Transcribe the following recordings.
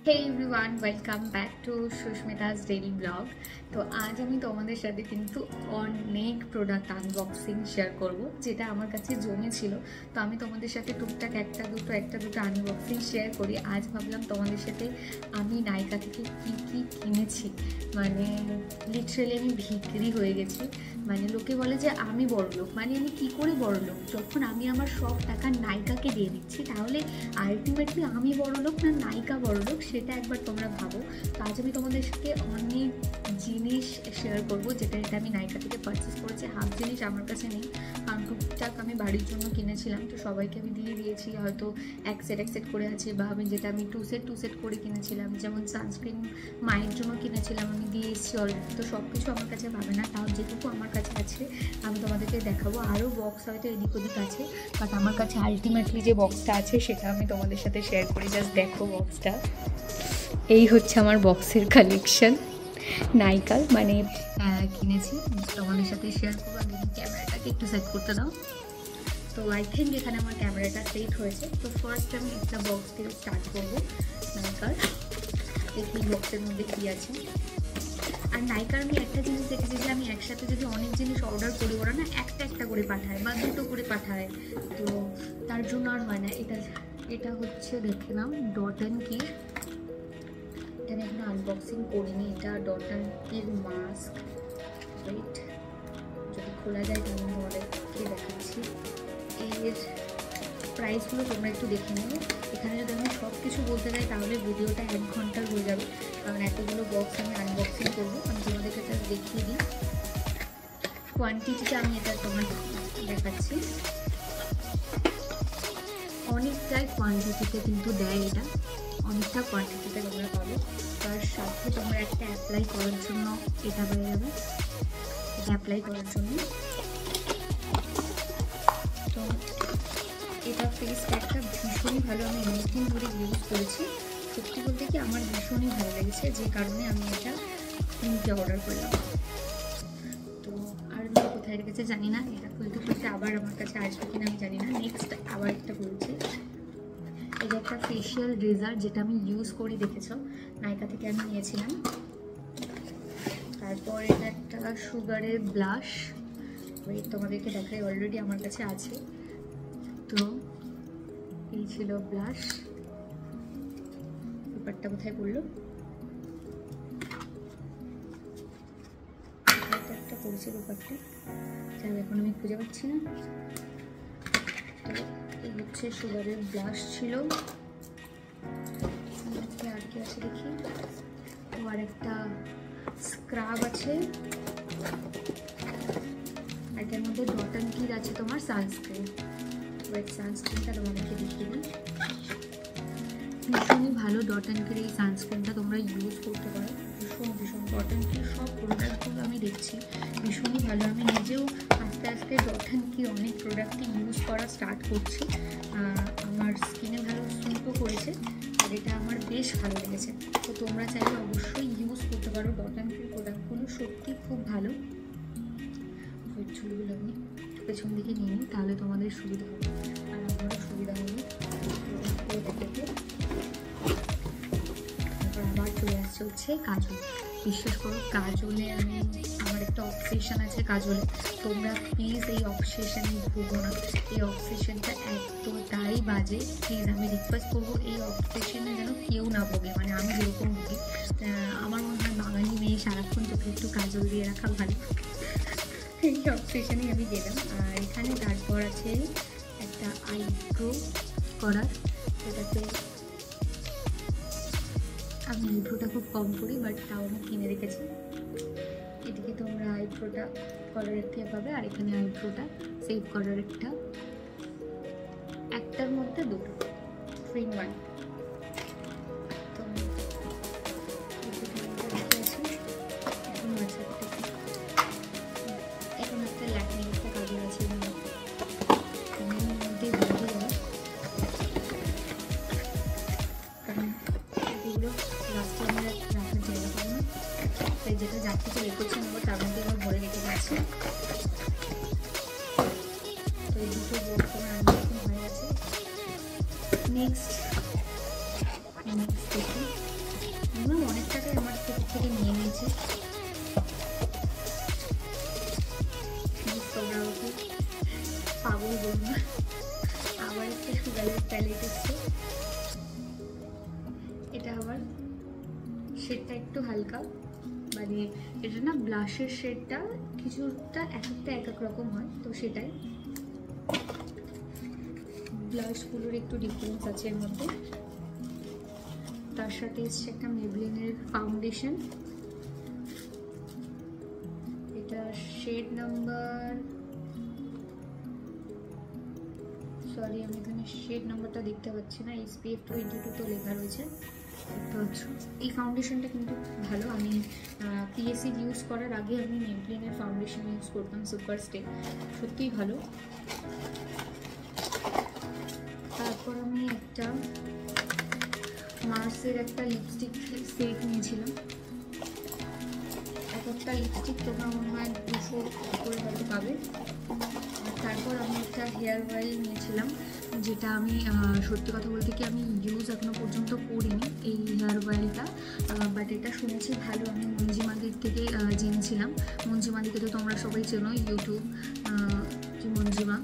Hey everyone, welcome back to Susmita's daily blog. তো আজ আমি তোমাদের সাথে কিন্তু অনেক প্রোডাক্ট আনবক্সিং শেয়ার করব, যেটা আমার কাছে জমেছিল। তো আমি তোমাদের সাথে টুকটাক একটা দুটো আনবক্সিং শেয়ার করি। আজ ভাবলাম তোমাদের সাথে আমি নাইকা থেকে কি কি কিনেছি, মানে লিটারালি আমি ভিখারি হয়ে গেছি। মানে লোকে বলে যে আমি বড়লোক, মানে আমি কি করে বড়লোক? যখন আমি আমার সব টাকা নাইকাকে দিয়ে দিচ্ছি, তাহলে আলটিমেটলি আমি বড়লোক না নাইকা বড়লোক, সেটা একবার তোমরা ভাবো। তো আজ আমি তোমাদের সাথে অনেক জিনিস শেয়ার করবো, যেটা আমি নাইকা থেকে পারচেস করেছি। হাফ জিনিস আমার কাছে নেই, কারণ টুকটাক আমি বাড়ির জন্য কিনেছিলাম, তো সবাইকে আমি দিয়ে দিয়েছি। হয়তো এক সেট করে আছে, বা আমি যেটা আমি টু সেট করে কিনেছিলাম, যেমন সানস্ক্রিন মায়ের জন্য কিনেছিলাম, আমি দিয়ে এসেছি অলরেডি। তো সব কিছু আমার কাছে পাবে না, তাও যেটুকু আমার কাছে আছে আমি তোমাদেরকে দেখাবো। আরও বক্স হয়তো এদিক ওদিক আছে, বাট আমার কাছে আলটিমেটলি যে বক্সটা আছে সেটা আমি তোমাদের সাথে শেয়ার করি। জাস্ট দেখো বক্সটা, এই হচ্ছে আমার বক্সের কালেকশন নাইকার, মানে কিনেছি, তোমাদের সাথে শেয়ার করবো। আমি ক্যামেরাটাকে একটু সেট করতে দাও। তো আই থিঙ্ক এখানে আমার ক্যামেরাটা সেট হয়েছে। তো ফার্স্ট আমি একটা বক্স দিয়ে স্টার্ট করবো নাইকার। দেখি বক্সের মধ্যে কী আছে। আর নাইকার আমি একটা জিনিস দেখেছি যে আমি একসাথে যদি অনেক জিনিস অর্ডার করি, ওরা না একটা করে পাঠায় বা দুটো করে পাঠায়, তো তার জন্য আর হয় না। এটা হচ্ছে, দেখে নাও, ডট অ্যান্ড কি। এটা আমি এখন আনবক্সিং করিনি। এটা ডট অ্যান্ড কির মাস্ক। ওয়েট, যদি খোলা যায় তাহলে তোমাদেরকে দেখাচ্ছি। এর প্রাইসগুলো তোমরা একটু দেখে নেবো। এখানে যদি আমি সব কিছু বলতে যাই তাহলে ভিডিওটা 1 ঘন্টার হয়ে যাবে, কারণ এতগুলো বক্স আমি আনবক্সিং করবো। আমি তোমাদেরকে এটা দেখিয়ে দিই। কোয়ান্টিটিটা আমি এটা তোমার দেখাচ্ছি। অনেকটাই কোয়ান্টিটিতে কিন্তু দেয়, এটা অনেকটা কোয়ান্টিটিতে তোমরা পাবে। তার সাথে তোমরা একটা অ্যাপ্লাই করার জন্য এটা পেয়ে যাবে, এটা অ্যাপ্লাই করার জন্য। তো এটা ফেস প্যাকটা ভীষণই ভালো, আমি অনেকদিন ধরে ইউজ করেছি। সত্যি বলতে কি আমার ভীষণই ভালো লেগেছে, যে কারণে আমি এটা কিনতে অর্ডার করলাম। তো আর আমি কোথায় রেখেছে জানি না, এটা খুলতে আবার আমার কাছে আসবে কিনা আমি জানি না। নেক্সট আবার একটা বলছি, এটা একটা ফেশিয়াল রেজার, যেটা আমি ইউজ করি, দেখেছো, নাইকা থেকে আমি নিয়েছিলাম। তারপর এটা একটা সুগারের ব্লাশ, ওই তোমাদেরকে দেখাই, অলরেডি আমার কাছে আছে। তো এই ছিল ব্লাশ। পেপারটা কোথায় পড়লো? একটা পড়েছে পেপারটা, যাই এখন আমি খুঁজে পাচ্ছি না। তো এই হচ্ছে সুগারের ব্লাশ ছিল। আর কি আছে দেখি, আর একটা স্ক্রাব আছে, এটার মধ্যে ডট অ্যান্ড কির আছে তোমার সানস্ক্রিন। ওয়েট, সানস্ক্রিনটা তোমাদেরকে দেখিয়ে দিই। ভীষণই ভালো ডট অ্যান্ড কির এই সানস্ক্রিনটা, তোমরা ইউজ করতে পারো। ভীষণ ডট অ্যান্ড কির সব প্রোডাক্টগুলো আমি দেখছি ভীষণই ভালো। আমি নিজেও আস্তে আস্তে ডট অ্যান্ড কির অনেক প্রোডাক্টই ইউজ করা স্টার্ট করছি। আমার স্কিনে ভালো স্যুটও করেছে, আর এটা আমার বেশ ভালো লেগেছে। তো তোমরা চাইলে অবশ্যই ইউজ করতে পারো ডট অ্যান্ড কির প্রোডাক্টগুলো, সত্যি খুব ভালো। চুলগুলো আমি পেছন দিকে নিয়ে নিই, তাহলে তোমাদের সুবিধা হবে আর আমারও সুবিধা হবে। তারপর আবার চলে আসছে হচ্ছে কাজল। বিশ্বাস করো, কাজলে আমার একটা অবসেশন আছে কাজলে। তোমরা প্লিজ এই অবসেশনে ভুগো না, এই অবসেশনটা এতটাই বাজে। প্লিজ আমি রিকোয়েস্ট করবো, এই অবসেশনে যেন কেউ না ভোগে, মানে আমি যেরকম ভুগি। আমার মনে হয় বাঙালি মেয়ে সারাক্ষণ চোখে একটু কাজল দিয়ে রাখা ভালো। এই অবসেশনেই আমি গেলাম। আর এখানে তারপর আছে একটা আইব্রো করার, এটাতে আমি আইব্রোটা খুব কম করি, বাট তাও আমি কিনে রেখেছি। এদিকে তোমরা আইব্রোটা করার থেকে পাবে, আর এখানে আইব্রোটা সেভ করার একটার মধ্যে দুটো, 3 in 1। তো এখন একটা ল্যাকমি একটা কাজল আছে, কারণ এগুলো লাস্টে আমরা রাখার জায়গা পাবো না, তাই যেটা যার থেকে রেখেছি নেবো তার মধ্যে আবার ভরে রেখে যাচ্ছি। তো এই দুটো বক্স আমার আনবক্সিং হয়ে গেছে। নেক্সট দেখি প্রোডাক্টটাই আমার থেকে নিয়ে নিয়েছি। তোমরা ওকে পাগল বলবো না। আবার একটা সুগারের প্যালেট এসছে, এটা আবার শেডটা একটু হালকা, মানে এটা না ব্লাশের শেডটা কিছুটা এক এক রকম হয়, তো সেটাই ব্লাশগুলোর একটু ডিফারেন্স আছে এর মধ্যে। তার সাথে এসছে একটা মেবলিনের ফাউন্ডেশন, এটা শেড নাম্বার, সরি আমি এখানে শেড নাম্বারটা দেখতে পাচ্ছি না, SPF 22 তো লেখা রয়েছে। এই ফাউন্ডেশনটা কিন্তু ভালো, আমি PSC ইউজ করার আগে আমি মেবলিনের ফাউন্ডেশন ইউজ করতাম সুপার স্টে, সত্যিই ভালো। তারপর আমি একটা মার্সের একটা লিপস্টিক সেট নিয়েছিলাম। একটা লিপস্টিক তোমরা মনে হয় 200 করে হয়তো পাবে। তারপর আমি একটা হেয়ার অয়েল নিয়েছিলাম, যেটা আমি সত্যি কথা বলতে কি আমি ইউজ এখনো পর্যন্ত করিনি এই হেয়ার অয়েলটা, বাট এটা শুনেছি ভালো। আমি মঞ্জিমাদির থেকে জেনেছিলাম, মঞ্জিমাদিকে তো তোমরা সবাই চেনো, ইউটিউব কি মঞ্জিমা,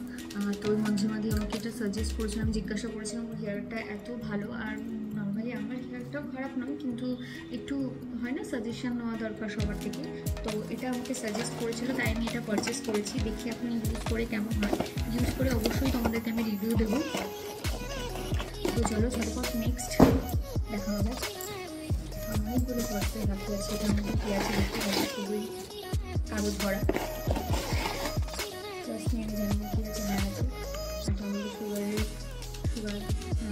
তো ওই মঞ্জিমাদি আমাকে এটা সাজেস্ট করেছিলাম। আমি জিজ্ঞাসা করেছিলাম ওর হেয়ারটা এত ভালো, আর নর্মালি আমার হেয়ারটাও খারাপ নয়, কিন্তু একটু হয় না সাজেশন নেওয়া দরকার সবার থেকে, তো এটা আমাকে সাজেস্ট করেছিল, তাই আমি এটা পারচেস করেছি। দেখি আপনি ইউজ করে কেমন হয়, ইউজ করে অবশ্যই তোমাদেরকে আমি রিভিউ দেবো। তো চলো ঝটপট নেক্সট দেখা হবে। অনেকগুলো পড়তে বাকি আছে, এটার মধ্যে কী আছে দেখতে পাচ্ছি, খুবই কাগজ ভরা। জাস্ট নিয়ে আমি জানবো কী আছে না আছে। এটা আমাদের সুগার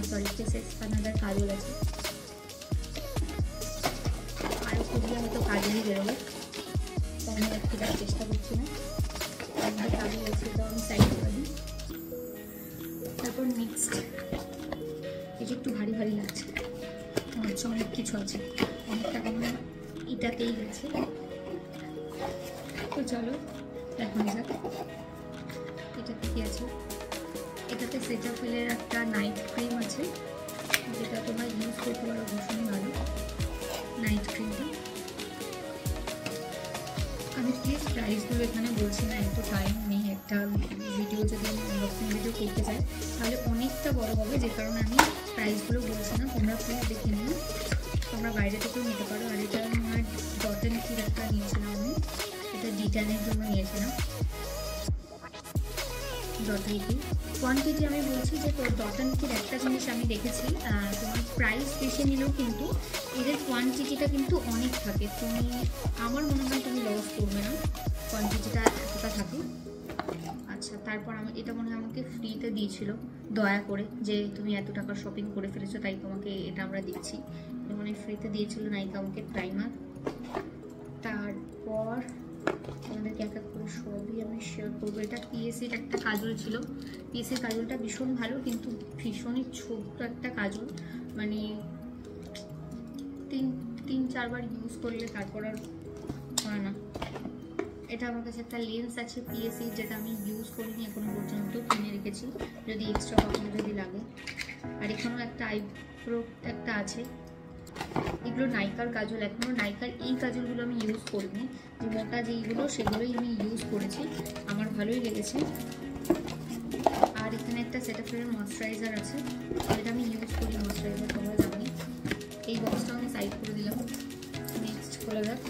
সরি কেসেস কানাডার কাজল আছে, আরও খুবই হয়তো কাজলই বেরোবে, তাই আমি একটু দেওয়ার চেষ্টা করছি না। আমাদের কাজল আছে, এটা আমি সাইড করে দিই। তারপর নেক্সট এটা একটু ভারী ভারী লাগছে, মনে হচ্ছে অনেক কিছু আছে, অনেকটা আমার এটাতেই গেছে। তো চলো এখন যাক এটাতে কী আছে। এটাতে সেটাফিলের একটা নাইট ক্রিম আছে, যেটা তোমরা ইউজ করতে পারো, ভীষণই ভালো নাইট ক্রিমটা। আমি প্লিজ প্রাইসগুলো এখানে বলছি না, একটু টাইম নেই, একটা ভিডিও যদি আমি আনবক্সিং ভিডিও করতে চাই তাহলে অনেকটা বড় হবে, যে কারণে আমি প্রাইসগুলো বলছি না। তোমরা প্লিজ দেখে নিও, তোমরা বাইরে থেকেও নিতে পারো। আর এটা আমার ডটেন কির একটা নিয়েছিলাম, আমি এটা ডিটানের জন্য নিয়েছিলাম ডটেন কি। কোয়ান্টিটি আমি বলছি যে তোর ডটেন কির একটা জিনিস আমি দেখেছি, তোমার প্রাইস বেশি নিলেও কিন্তু এদের কোয়ান্টিটিটা কিন্তু অনেক থাকে, তুমি আমার মনে হয় তুমি লস করবে না, কোয়ান্টিটিটা এতটা থাকে। আচ্ছা তারপর আমি এটা মনে হয় আমাকে ফ্রিতে দিয়েছিল দয়া করে, যে তুমি এত টাকার শপিং করে ফেলেছো তাই তোমাকে এটা আমরা দিচ্ছি, মানে ফ্রিতে দিয়েছিল নাইকা আমাকে প্রাইমার। তারপর আমাদেরকে এক এক করে সবই আমি শেয়ার করবো। এটা PSCর একটা কাজল ছিল, PSCর কাজলটা ভীষণ ভালো, কিন্তু ভীষণই ছোট্ট একটা কাজল, মানে তিন চারবার ইউজ করলে তারপর আর হয় না। এটা আমার কাছে একটা লেন্স আছে PSC, যেটা আমি ইউজ করিনি এখনো পর্যন্ত, কিনে রেখেছি যদি এক্সট্রা কখনো যদি লাগে। আর এখানেও একটা আইব্রো একটা আছে, এগুলো নাইকার কাজল, এখনও নাইকার এই কাজলগুলো আমি ইউজ করিনি, যে মোটা যেইগুলো সেগুলোই আমি ইউজ করেছি, আমার ভালোই লেগেছে। আর এখানে একটা সেটাফিলের ময়শ্চারাইজার আছে, যেটা আমি ইউজ করি ময়শ্চারাইজার, তোমরা জানি। এই বক্সটা আমি সাইড করে দিলাম। নেক্সট খোলা যাক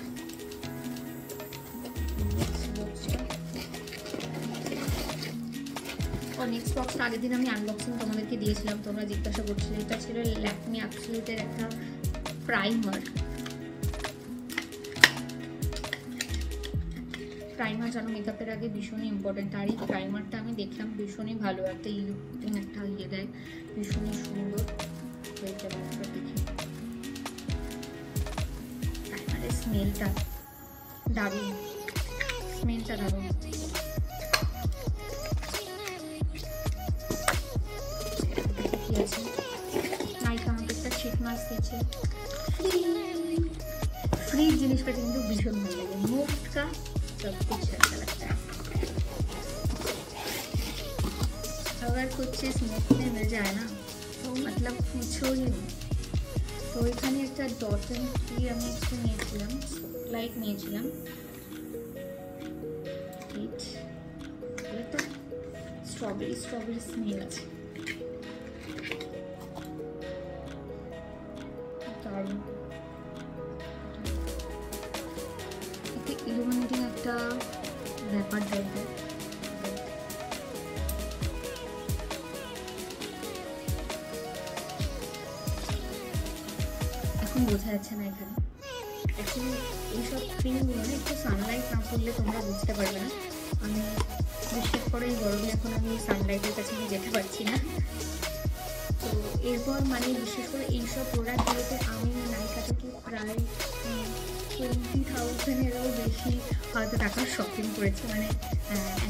নেক্সট বক্সটা আগের দিন আমি আনবক্সিং তোমাদেরকে দিয়েছিলাম, তোমরা জিজ্ঞাসা করছিলে। এটা ছিল ল্যাকমি অ্যাবসলিউটের একটা প্রাইমার। প্রাইমার জানো মেকআপের আগে ভীষণই ইম্পর্টেন্ট, আর এই প্রাইমারটা আমি দেখলাম ভীষণই ভালো, একটা ইলুকিং একটা ইয়ে দেয়, ভীষণই সুন্দর। দেখি প্রাইমারের স্মেলটা দারুণ, স্মেলটা দারুণ। নাইকা আমাকে একটা শিট মাস্ক দিচ্ছে फ्री जिनिस का किंतु भीषण भालो लगे, मुफ्त का सब कुछ अच्छा लगता है। अगर कुछ चीज़ मुफ्त में मिल जाए ना तो मतलब पूछो ही नहीं, তো এখানে একটা ডট অ্যান্ড কি আমি একটু নিয়েছিলাম, লাইট নিয়েছিলাম। একটা স্ট্রবেরি স্মেল আছে, দারুণ। ইলুমিনেটিং একটা ব্যাপার টাইপের। এখন বোঝা যাচ্ছে না এখানে। অ্যাকচুয়ালি এইসব ক্রিমগুলো না একটু সানলাইট না পড়লে তোমরা বুঝতে পারবে না। আমি বিশেষ করে এই গরমে এখন আমি সানলাইটের কাছে আমি যেতে পারছি না। তো এরপর মানে বিশেষ করে এইসব প্রোডাক্টগুলোতে আমি নাইকা থেকে প্রায় 20,000-এরও বেশি হয়তো টাকার শপিং করেছি। মানে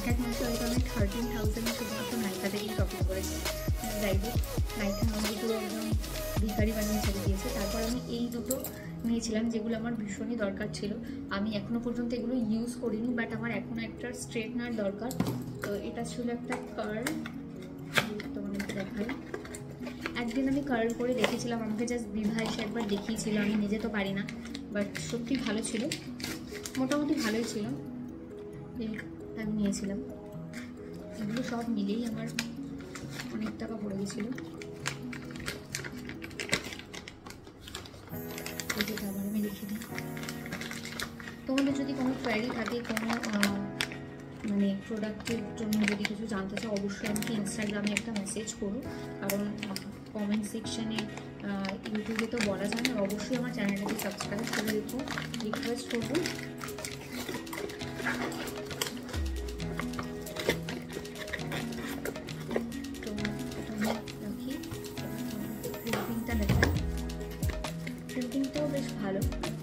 এক মাসে হয়তো আমি 13,000 শুধুমাত্র নাইকা থেকেই শপিং করেছি। যাই হোক, নাইকা আমাকে পুরো একদম ভিখারি বানিয়ে ছেড়ে দিয়েছে। তারপর আমি এই দুটো নিয়েছিলাম যেগুলো আমার ভীষণই দরকার ছিল। আমি এখনও পর্যন্ত এগুলো ইউজ করিনি, বাট আমার এখনও একটা স্ট্রেটনার দরকার। তো এটা ছিল একটা কার্ল, তোমাদেরকে দেখাই। একদিন আমি কার্ল করে দেখেছিলাম, আমাকে জাস্ট বিভা এসে একবার দেখিয়েছিল, আমি নিজে তো পারি না, বাট সত্যি ভালো ছিল, মোটামুটি ভালোই ছিল। আমি নিয়েছিলাম। এগুলো সব মিলেই আমার অনেক টাকা পড়ে গেছিলো। যেটা আবার আমি রেখে দিই। তোমাদের যদি কোনো কোয়ারি থাকে, কোনো মানে প্রোডাক্টের জন্য যদি কিছু জানতে চাও, অবশ্যই আমাকে ইনস্টাগ্রামে একটা মেসেজ করো, কারণ কমেন্ট সেকশানে ইউটিউবে তো বলা যায় না। অবশ্যই আমার চ্যানেলটাকে সাবস্ক্রাইব করে রেখো, রিকোয়েস্ট করবো। তো এটা আমি রাখি। প্রিন্টিংটা দেখাই, প্রিন্টিংটাও বেশ ভালো,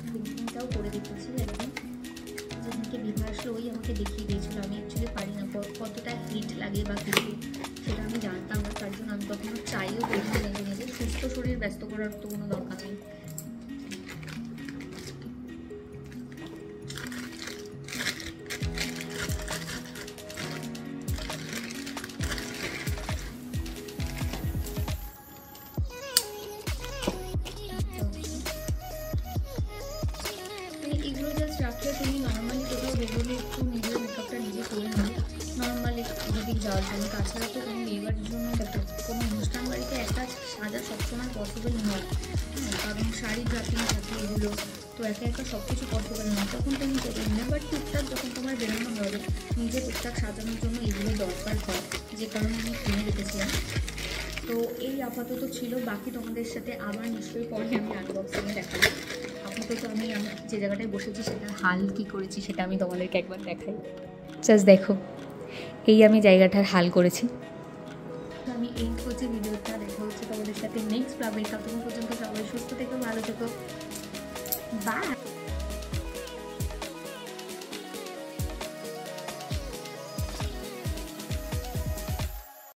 প্রিন্টিংটাও করে দিতেছি একদম। যেদিনকে বিভা আসলো ওই আমাকে দেখিয়ে দিয়েছিল। আমি অ্যাকচুয়ালি পারি না, কতটা হিট লাগে বা কিছু সেটা আমি জানতাম না, তার জন্য আমি কখনো চাইও করি না নিজে। সুস্থ শরীর ব্যস্ত করার তো কোনো দরকার নেই। এগুলো জাস্ট রাখলে তুমি নর্মালি কোথাও বেরোলে একটু নিজের মেকআপটা নিজে করে নেবে, নর্মালি যদি যাওয়ার জন্য। তাছাড়া তো তুমি বিয়েবাড়ির জন্য দেখো, কোনো অনুষ্ঠান বাড়িতে একটা সাজা সবসময় পসিবল নয়, কারণ শাড়ি ড্রাপিং থাকে এগুলো, তো একা একা সব কিছু পসিবল নয়। তখন তুমি করে নেবে, বাট টুকটাক যখন তোমার বেরোনো হবে, নিজে টুকটাক সাজানোর জন্য এগুলো দরকার হয়, যে কারণে আমি কিনে রেখেছিলাম। তো এই আপাতত ছিল, বাকি তোমাদের সাথে আবার নিশ্চয়ই পরে আমি আনবক্সিংয়ে দেখাবো। আপাতত আমি যে জায়গাটায় বসেছি সেটা হাল কী করেছি সেটা আমি তোমাদেরকে একবার দেখাই। জাস্ট দেখো, এই আমি জায়গাটার হাল করেছি। তো আমি এই হচ্ছে ভিডিওটা, দেখা হচ্ছে তোমাদের সাথে নেক্সট ব্লগে। ততক্ষণ পর্যন্ত সবাই সুস্থ থেকো, ভালো থেকো, বাই।